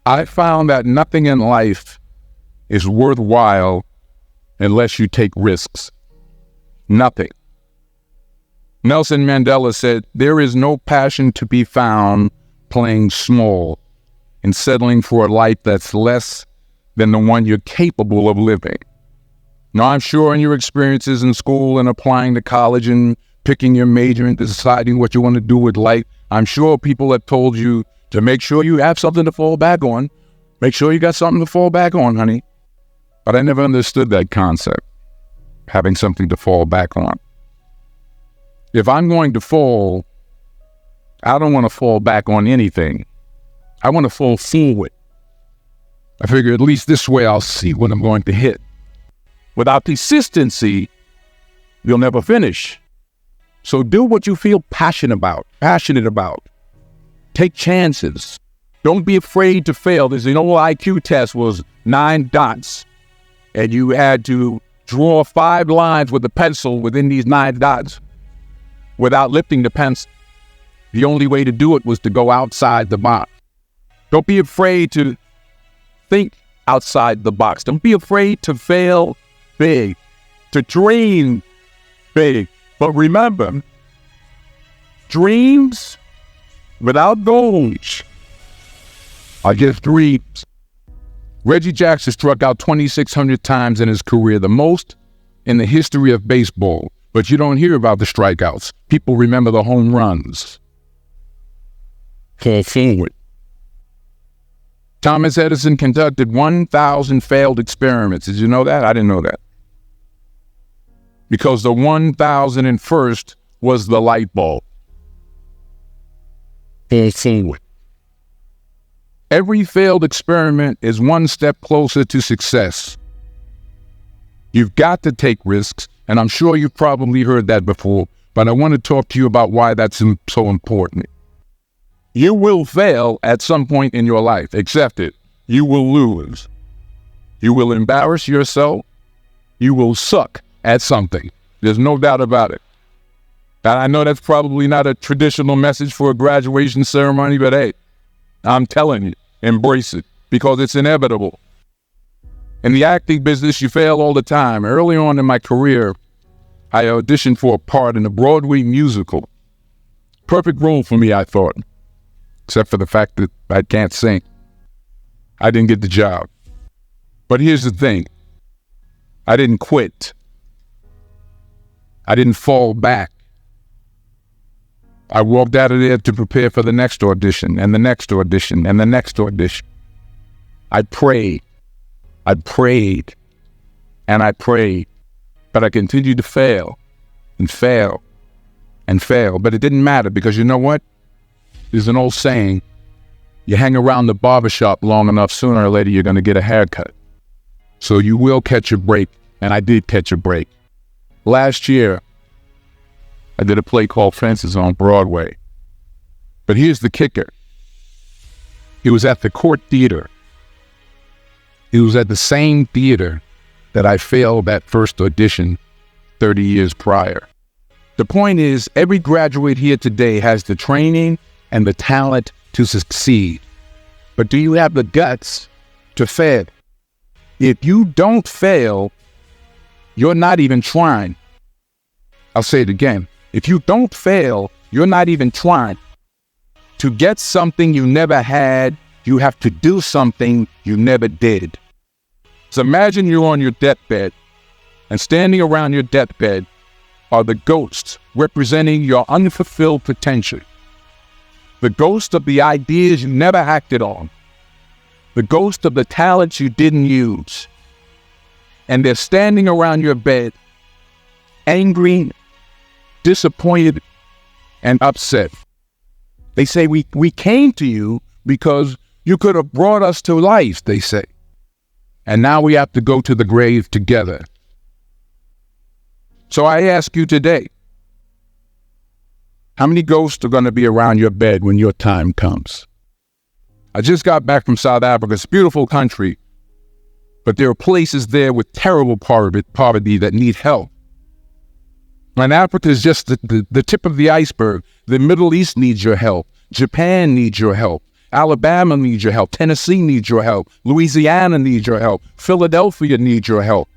I found that nothing in life is worthwhile unless you take risks. Nothing. Nelson Mandela said, "There is no passion to be found playing small and settling for a life that's less than the one you're capable of living." Now, I'm sure in your experiences in school and applying to college and picking your major and deciding what you want to do with life, I'm sure people have told you to make sure you have something to fall back on. Make sure you got something to fall back on, honey. But I never understood that concept, having something to fall back on. If I'm going to fall, I don't want to fall back on anything. I want to fall forward. I figure at least this way I'll see what I'm going to hit. Without consistency, you'll never finish. So do what you feel passionate about. Take chances. Don't be afraid to fail. There's an old IQ test was 9 dots, and you had to draw 5 lines with a pencil within these 9 dots without lifting the pencil. The only way to do it was to go outside the box. Don't be afraid to think outside the box. Don't be afraid to fail big, to dream big. But remember, dreams without goals are just dreams. Reggie Jackson struck out 2,600 times in his career, the most in the history of baseball. But you don't hear about the strikeouts. People remember the home runs. Fall forward. Thomas Edison conducted 1,000 failed experiments. Did you know that? I didn't know that. Because the 1,001st was the light bulb. Fall forward. Every failed experiment is one step closer to success. You've got to take risks, and I'm sure you've probably heard that before, but I want to talk to you about why that's so important. You will fail at some point in your life. Accept it. You will lose. You will embarrass yourself. You will suck at something. There's no doubt about it. And I know that's probably not a traditional message for a graduation ceremony, but hey, I'm telling you, embrace it because it's inevitable. In the acting business, you fail all the time. Early on in my career, I auditioned for a part in a Broadway musical. Perfect role for me, I thought, except for the fact that I can't sing. I didn't get the job. But here's the thing. I didn't quit. I didn't fall back. I walked out of there to prepare for the next audition and the next audition and the next audition. I prayed, and I prayed, but I continued to fail and fail and fail. But it didn't matter because you know what? There's an old saying, you hang around the barbershop long enough, sooner or later you're going to get a haircut. So you will catch a break, and I did catch a break. Last year, I did a play called Fences on Broadway. But here's the kicker. It was at the Court Theater. It was at the same theater that I failed that first audition 30 years prior. The point is, every graduate here today has the training and the talent to succeed. But do you have the guts to fail? If you don't fail, you're not even trying. I'll say it again. If you don't fail, you're not even trying. To get something you never had, you have to do something you never did. So imagine you're on your deathbed, and standing around your deathbed are the ghosts representing your unfulfilled potential. The ghost of the ideas you never acted on. The ghost of the talents you didn't use. And they're standing around your bed, angry, disappointed, and upset. They say, we came to you because you could have brought us to life, they say. And now we have to go to the grave together. So I ask you today, how many ghosts are going to be around your bed when your time comes? I just got back from South Africa. It's a beautiful country, but there are places there with terrible poverty that need help. And Africa is just the tip of the iceberg. The Middle East needs your help. Japan needs your help. Alabama needs your help. Tennessee needs your help. Louisiana needs your help. Philadelphia needs your help.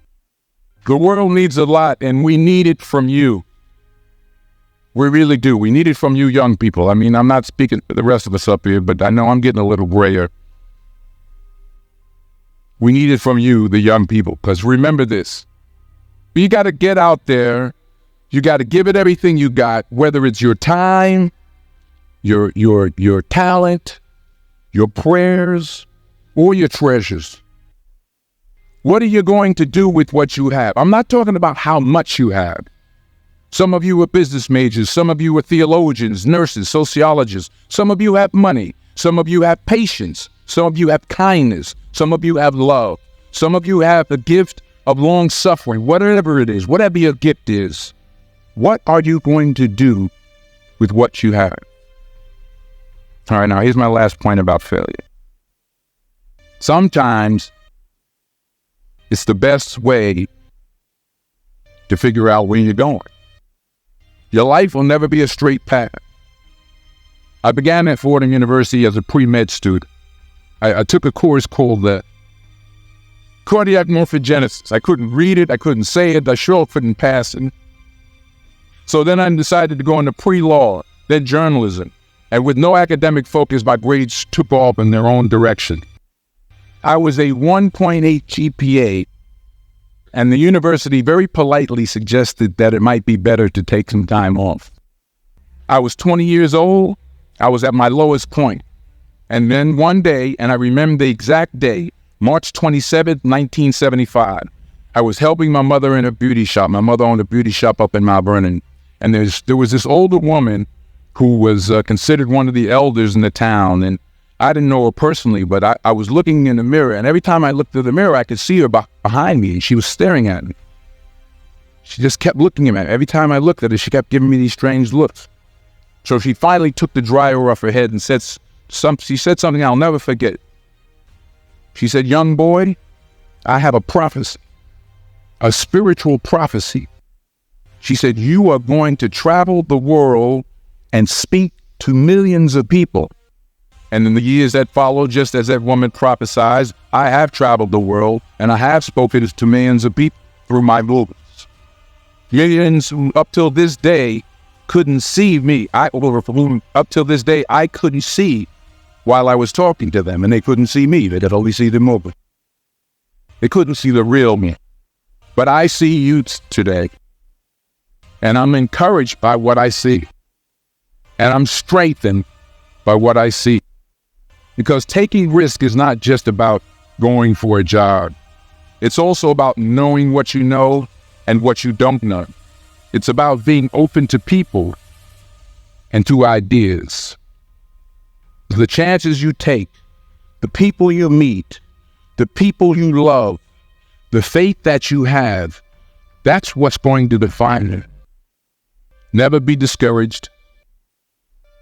The world needs a lot, and we need it from you. We really do. We need it from you young people. I mean, I'm not speaking for the rest of us up here, but I know I'm getting a little grayer. We need it from you, the young people, because remember this. You got to get out there. You got to give it everything you got, whether it's your time, your talent, your prayers, or your treasures. What are you going to do with what you have? I'm not talking about how much you have. Some of you are business majors. Some of you are theologians, nurses, sociologists. Some of you have money. Some of you have patience. Some of you have kindness. Some of you have love. Some of you have the gift of long suffering. Whatever it is, whatever your gift is, what are you going to do with what you have? All right, now here's my last point about failure. Sometimes it's the best way to figure out where you're going. Your life will never be a straight path. I began at Fordham University as a pre-med student. I took a course called the cardiac morphogenesis. I couldn't read it. I couldn't say it. I sure couldn't pass it. So then I decided to go into pre-law, then journalism. And with no academic focus, my grades took off in their own direction. I was a 1.8 GPA, and the university very politely suggested that it might be better to take some time off. I was 20 years old. I was at my lowest point. And then one day, and I remember the exact day, March 27th, 1975, I was helping my mother in a beauty shop. My mother owned a beauty shop up in Mount Vernon. And there was this older woman who was considered one of the elders in the town. And I didn't know her personally, but I was looking in the mirror. And every time I looked through the mirror, I could see her behind me. And she was staring at me. She just kept looking at me. Every time I looked at her, she kept giving me these strange looks. So she finally took the dryer off her head and she said something I'll never forget. She said, "Young boy, I have a prophecy, a spiritual prophecy." She said, "You are going to travel the world and speak to millions of people." And in the years that followed, just as that woman prophesied, I have traveled the world and I have spoken to millions of people through my movements. Millions who up till this day couldn't see me. Up till this day, I couldn't see while I was talking to them, and they couldn't see me. They could only see the movement. They couldn't see the real me. But I see you today, and I'm encouraged by what I see, and I'm strengthened by what I see. Because taking risk is not just about going for a job. It's also about knowing what you know and what you don't know. It's about being open to people and to ideas. The chances you take, the people you meet, the people you love, the faith that you have, that's what's going to define you. Never be discouraged.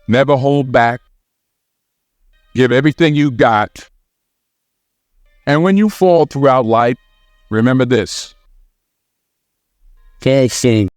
Never hold back. Give everything you got. And when you fall throughout life, remember this. Can't sing.